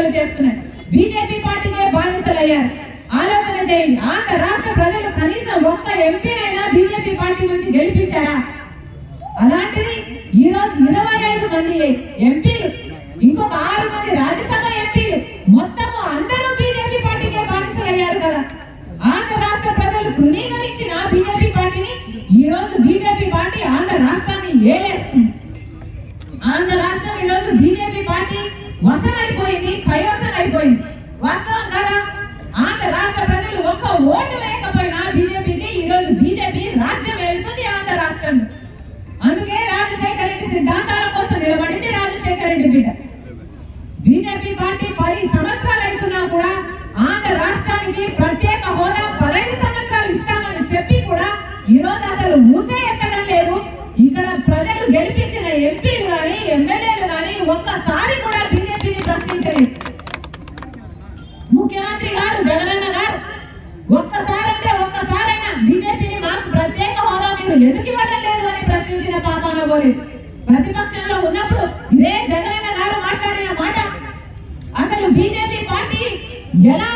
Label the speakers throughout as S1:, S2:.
S1: వ్యాఖ్యలు చేస్తున్నాయి. బీజేపీ పార్టీకే బానిసలయ్యారు. ఆలోచన చేయండి. ఆంధ్ర రాష్ట్ర ప్రజలు కనీసం ఒక్క ఎంపీనైనా బీజేపీ పార్టీ నుంచి గెలిపించారా? అలాంటిది ఈ రోజు 25 మంది ఎంపీలు, ఇంకొక 6 మంది రాజ్యసభ ఎంపీలు, మొత్తము అందరూ బీజేపీ పార్టీకే బానిసలయ్యారు కదా. ఆంధ్ర రాష్ట్ర ప్రజలు తృణీకరించిన బీజేపీ పార్టీని ఈ రోజు బీజేపీ పార్టీ ఆంధ్ర రాష్ట్రాన్ని ఏలేస్తుంది. ఆంధ్ర రాష్ట్రం ఈ రోజు బీజేపీ పార్టీ వశమైపోయింది, కైవసం అయిపోయింది. వాస్తవం కదా. ఆంధ్ర రాష్ట్ర ప్రజలు ఒక్క ఓటు వేయకపోయినా బీజేపీకి ఈ రోజు బీజేపీ రాజ్యం వెళ్తుంది ఆంధ్ర రాష్ట్రంలో. అందుకే రాజశేఖర రెడ్డి సిద్ధాంతాల కోసం నిలబడింది రాజశేఖర రెడ్డి బిడ్డ. బీజేపీ పార్టీ 10 సంవత్సరాలు అవుతున్నా కూడా ఆంధ్ర రాష్ట్రానికి ప్రత్యేక హోదా 15 సంవత్సరాలు ఇస్తామని చెప్పి కూడా ఈ రోజు అసలు ఊసే ఎత్తడం లేదు. ఇక్కడ ప్రజలు గెలిపించిన ఎంపీలు గాని ఎమ్మెల్యేలు గాని ఒక్కసారి కూడా బీజేపీని ప్రశ్నించలేదు. ముఖ్యమంత్రి గారు జగనన్న గారు ఒక్కసారంటే ఒక్కసారైనా బీజేపీని మాకు ప్రత్యేక హోదా మీరు ఎందుకు ఇవ్వడం లేదు అని ప్రశ్నించిన పాపాన పోలేదు. ప్రతిపక్షంలో ఉన్నప్పుడు ఇదే జగనన్న గారు మాట్లాడిన మాట, అసలు బీజేపీ పార్టీ ఎలా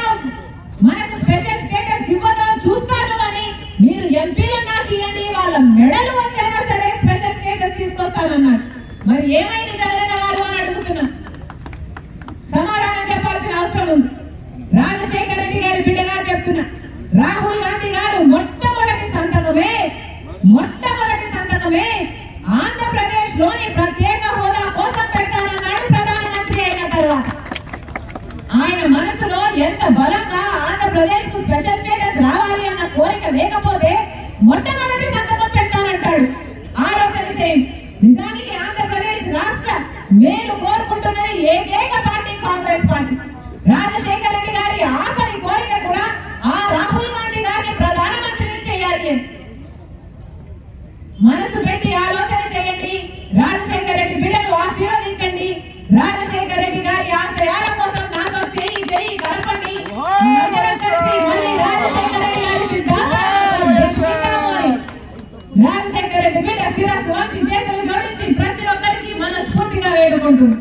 S1: మనకు స్పెషల్ స్టేటస్ ఇవ్వదో చూస్తాను అని మీరు ఎంపీలు నాకు ఇవ్వండి, వాళ్ళ మెడలు వచ్చైనా సరే స్పెషల్ స్టేటస్ తీసుకొస్తానన్నారు. మరి ఏమైంది జగనన్న గారు అని అడుగుతున్నాం. సమాధానం చెప్పాల్సిన అవసరం ఉంది. రాజశేఖర రెడ్డి గారి బిడ్డగా చెప్తున్నా, రాహుల్ గాంధీ గారు మొట్టమొదటి సంతకమే ఆంధ్రప్రదేశ్ లోని ప్రత్యేక హోదా కోసం పెట్టాలన్నాడు ప్రధానమంత్రి అయిన తర్వాత. ఆయన మనసులో ఎంత బలంగా ఆంధ్రప్రదేశ్ కు స్పెషల్ స్టేటస్ రావాలి అన్న కోరిక లేకపోతే మొట్టమొదటి సంతకం పెట్టాలంటాడు. ఆలోచన చేయండి. నిజానికి ఆంధ్రప్రదేశ్ రాష్ట్ర మేలు కోరుకుంటున్నది ఏకైక పార్టీ కాంగ్రెస్ పార్టీ. రాజశేఖర రెడ్డి గారి ఆఖరి కోరిక కూడా ఆ రాహుల్ గాంధీ గారిని ప్రధానమంత్రిని చేయాలి. మనసు పెట్టి ఆలోచన చేయండి. రాజశేఖర రెడ్డి బిడ్డను ఆశీర్వదించండి. రాజశేఖర రెడ్డి గారి ఆశయాల కోసం నాతో చేయి కలపండి. రాజశేఖర రెడ్డి గారి రాజశేఖర రెడ్డి బిడ్డ శిరస్సు వంచి చేతులు జోడించి ప్రతి ఒక్కరికి మనస్ఫూర్తిగా వేడుకుంటుంది.